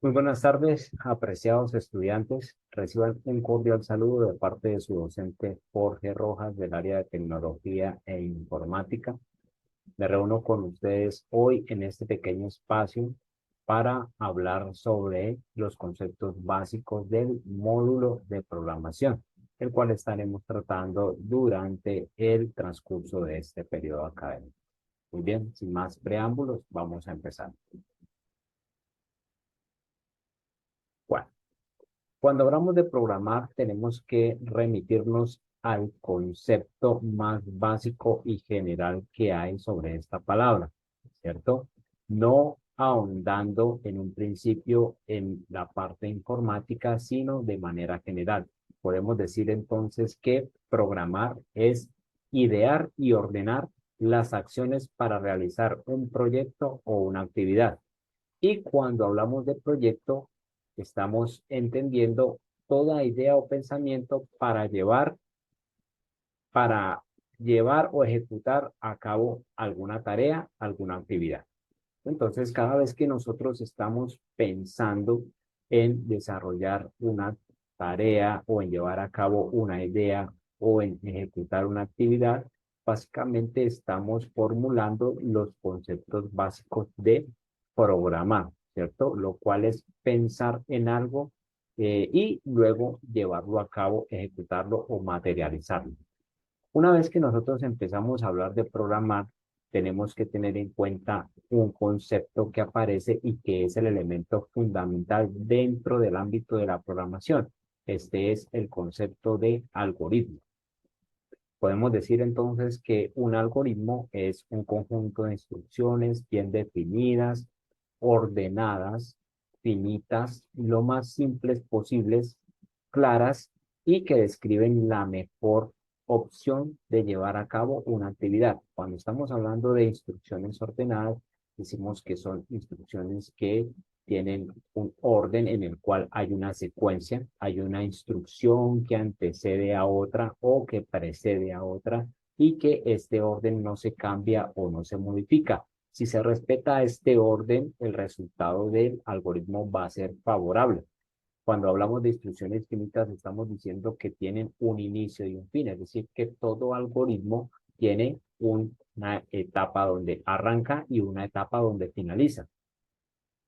Muy buenas tardes, apreciados estudiantes. Reciban un cordial saludo de parte de su docente Jorge Rojas del área de tecnología e informática. Me reúno con ustedes hoy en este pequeño espacio para hablar sobre los conceptos básicos del módulo de programación, el cual estaremos tratando durante el transcurso de este periodo académico. Muy bien, sin más preámbulos, vamos a empezar. Bueno. Cuando hablamos de programar, tenemos que remitirnos al concepto más básico y general que hay sobre esta palabra, ¿cierto? No ahondando en un principio en la parte informática, sino de manera general. Podemos decir entonces que programar es idear y ordenar las acciones para realizar un proyecto o una actividad. Y cuando hablamos de proyecto, estamos entendiendo toda idea o pensamiento para llevar o ejecutar a cabo alguna tarea, alguna actividad. Entonces, cada vez que nosotros estamos pensando en desarrollar una tarea o en llevar a cabo una idea o en ejecutar una actividad, básicamente estamos formulando los conceptos básicos de programar, ¿cierto? Lo cual es pensar en algo y luego llevarlo a cabo, ejecutarlo o materializarlo. Una vez que nosotros empezamos a hablar de programar, tenemos que tener en cuenta un concepto que aparece y que es el elemento fundamental dentro del ámbito de la programación. Este es el concepto de algoritmo. Podemos decir entonces que un algoritmo es un conjunto de instrucciones bien definidas, ordenadas, finitas, lo más simples posibles, claras y que describen la mejor opción de llevar a cabo una actividad. Cuando estamos hablando de instrucciones ordenadas, decimos que son instrucciones que tienen un orden en el cual hay una secuencia, hay una instrucción que antecede a otra o que precede a otra y que este orden no se cambia o no se modifica. Si se respeta este orden, el resultado del algoritmo va a ser favorable. Cuando hablamos de instrucciones finitas, estamos diciendo que tienen un inicio y un fin, es decir, que todo algoritmo tiene una etapa donde arranca y una etapa donde finaliza.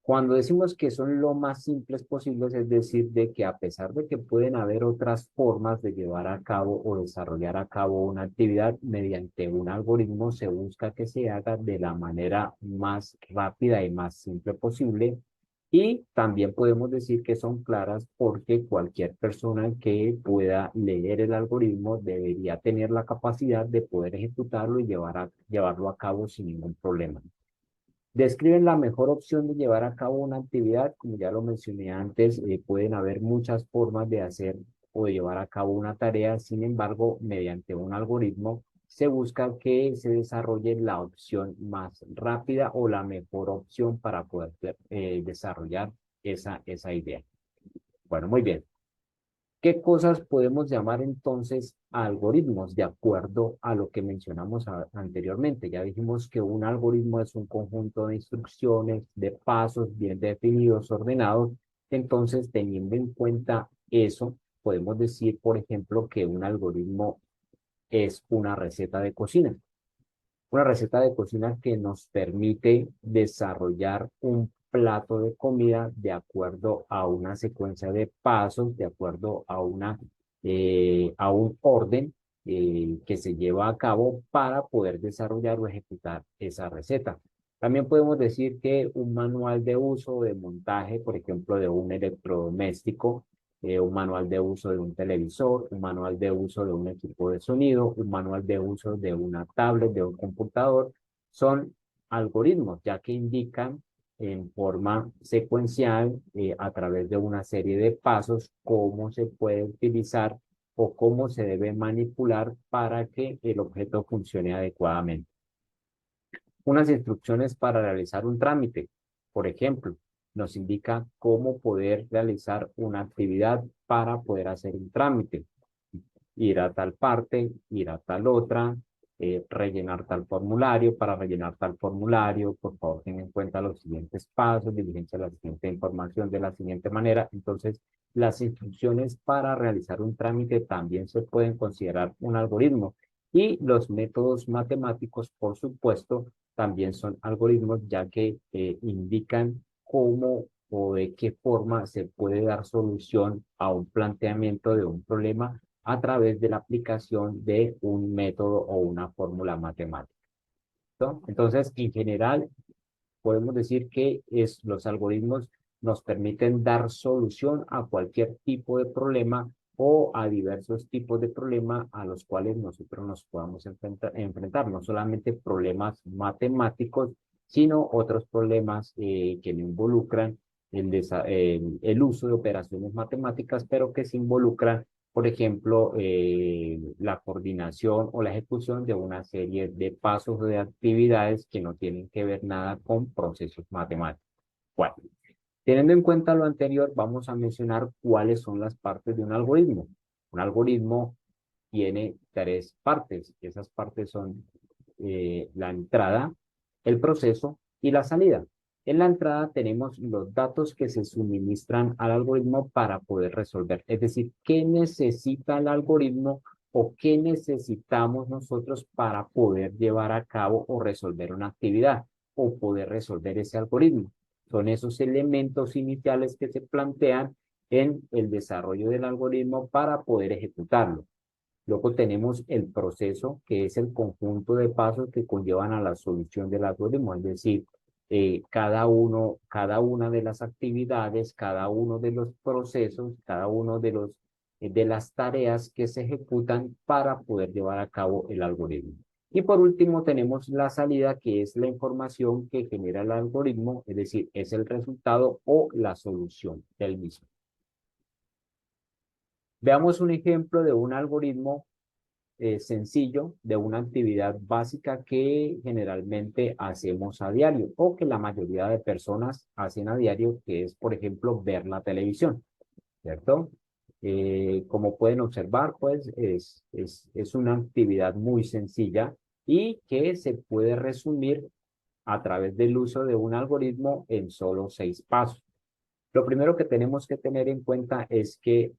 Cuando decimos que son lo más simples posibles, es decir, de que a pesar de que pueden haber otras formas de llevar a cabo o desarrollar a cabo una actividad mediante un algoritmo, se busca que se haga de la manera más rápida y más simple posible. Y también podemos decir que son claras porque cualquier persona que pueda leer el algoritmo debería tener la capacidad de poder ejecutarlo y llevarlo a cabo sin ningún problema. Describen la mejor opción de llevar a cabo una actividad, como ya lo mencioné antes, pueden haber muchas formas de hacer o de llevar a cabo una tarea, sin embargo, mediante un algoritmo se busca que se desarrolle la opción más rápida o la mejor opción para poder desarrollar esa idea. Bueno, muy bien. ¿Qué cosas podemos llamar entonces algoritmos de acuerdo a lo que mencionamos anteriormente? Ya dijimos que un algoritmo es un conjunto de instrucciones, de pasos bien definidos, ordenados. Entonces, teniendo en cuenta eso, podemos decir, por ejemplo, que un algoritmo es una receta de cocina. Una receta de cocina que nos permite desarrollar un plato de comida de acuerdo a una secuencia de pasos, de acuerdo a un orden que se lleva a cabo para poder desarrollar o ejecutar esa receta. También podemos decir que un manual de uso o de montaje, por ejemplo, de un electrodoméstico, un manual de uso de un televisor, un manual de uso de un equipo de sonido, un manual de uso de una tablet, de un computador, son algoritmos, ya que indican en forma secuencial, a través de una serie de pasos, cómo se puede utilizar o cómo se debe manipular para que el objeto funcione adecuadamente. Unas instrucciones para realizar un trámite, por ejemplo, nos indica cómo poder realizar una actividad para poder hacer un trámite. Ir a tal parte, ir a tal otra, rellenar tal formulario. Para rellenar tal formulario, por favor, tenga en cuenta los siguientes pasos, diríjense a la siguiente información de la siguiente manera. Entonces, las instrucciones para realizar un trámite también se pueden considerar un algoritmo. Y los métodos matemáticos, por supuesto, también son algoritmos, ya que indican cómo o de qué forma se puede dar solución a un planteamiento de un problema a través de la aplicación de un método o una fórmula matemática, ¿no? Entonces, en general, podemos decir que los algoritmos nos permiten dar solución a cualquier tipo de problema o a diversos tipos de problemas a los cuales nosotros nos podamos enfrentar, no solamente problemas matemáticos, sino otros problemas que no involucran el uso de operaciones matemáticas, pero que se involucran, por ejemplo, la coordinación o la ejecución de una serie de pasos o de actividades que no tienen que ver nada con procesos matemáticos. Bueno, teniendo en cuenta lo anterior, vamos a mencionar cuáles son las partes de un algoritmo. Un algoritmo tiene tres partes. Esas partes son la entrada, el proceso y la salida. En la entrada tenemos los datos que se suministran al algoritmo para poder resolver. Es decir, qué necesita el algoritmo o qué necesitamos nosotros para poder llevar a cabo o resolver una actividad o poder resolver ese algoritmo. Son esos elementos iniciales que se plantean en el desarrollo del algoritmo para poder ejecutarlo. Luego tenemos el proceso, que es el conjunto de pasos que conllevan a la solución del algoritmo, es decir, cada una de las actividades, cada uno de los procesos, cada uno de las tareas que se ejecutan para poder llevar a cabo el algoritmo. Y por último tenemos la salida, que es la información que genera el algoritmo, es decir, es el resultado o la solución del mismo. Veamos un ejemplo de un algoritmo sencillo de una actividad básica que generalmente hacemos a diario o que la mayoría de personas hacen a diario, que es, por ejemplo, ver la televisión, ¿cierto? Como pueden observar, pues es una actividad muy sencilla y que se puede resumir a través del uso de un algoritmo en solo 6 pasos. Lo primero que tenemos que tener en cuenta es que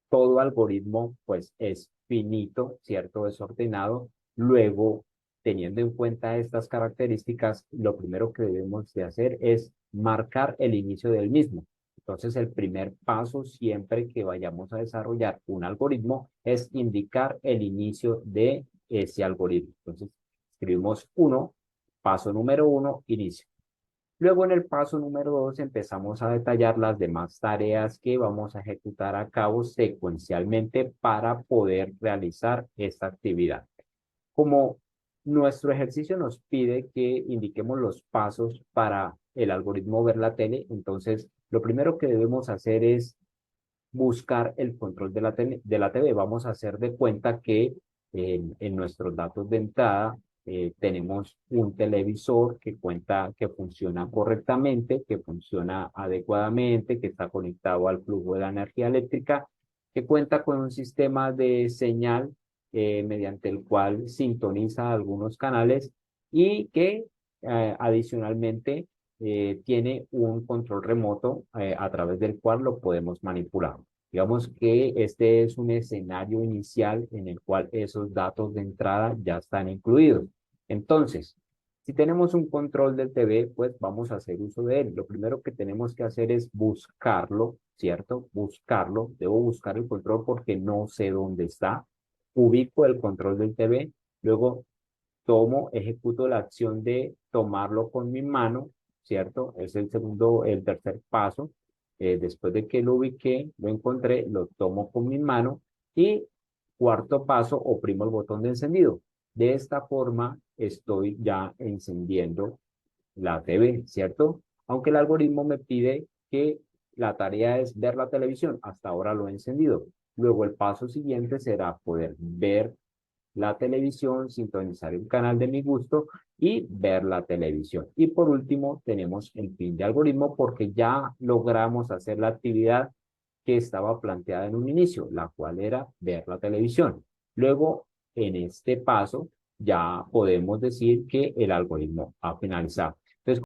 todo algoritmo pues es finito, ¿cierto? Desordenado. Luego, teniendo en cuenta estas características, lo primero que debemos de hacer es marcar el inicio del mismo. Entonces, el primer paso siempre que vayamos a desarrollar un algoritmo es indicar el inicio de ese algoritmo. Entonces, escribimos 1, paso número 1, inicio. Luego en el paso número 2 empezamos a detallar las demás tareas que vamos a ejecutar a cabo secuencialmente para poder realizar esta actividad. Como nuestro ejercicio nos pide que indiquemos los pasos para el algoritmo ver la tele, entonces lo primero que debemos hacer es buscar el control de la TV. Vamos a hacer de cuenta que en nuestros datos de entrada tenemos un televisor que funciona correctamente, que funciona adecuadamente, que está conectado al flujo de la energía eléctrica, que cuenta con un sistema de señal mediante el cual sintoniza algunos canales y que adicionalmente tiene un control remoto a través del cual lo podemos manipular. Digamos que este es un escenario inicial en el cual esos datos de entrada ya están incluidos. Entonces, si tenemos un control del TV, pues vamos a hacer uso de él. Lo primero que tenemos que hacer es buscarlo, ¿cierto? Buscarlo. Debo buscar el control porque no sé dónde está. Ubico el control del TV, luego ejecuto la acción de tomarlo con mi mano, ¿cierto? Es el tercer paso. Después de que lo ubiqué, lo encontré, lo tomo con mi mano y cuarto paso, oprimo el botón de encendido. De esta forma estoy ya encendiendo la TV, ¿cierto? Aunque el algoritmo me pide que la tarea es ver la televisión, hasta ahora lo he encendido. Luego el paso siguiente será poder ver la televisión, sintonizar el canal de mi gusto y ver la televisión. Y por último, tenemos el fin de algoritmo porque ya logramos hacer la actividad que estaba planteada en un inicio, la cual era ver la televisión. Luego, en este paso, ya podemos decir que el algoritmo ha finalizado.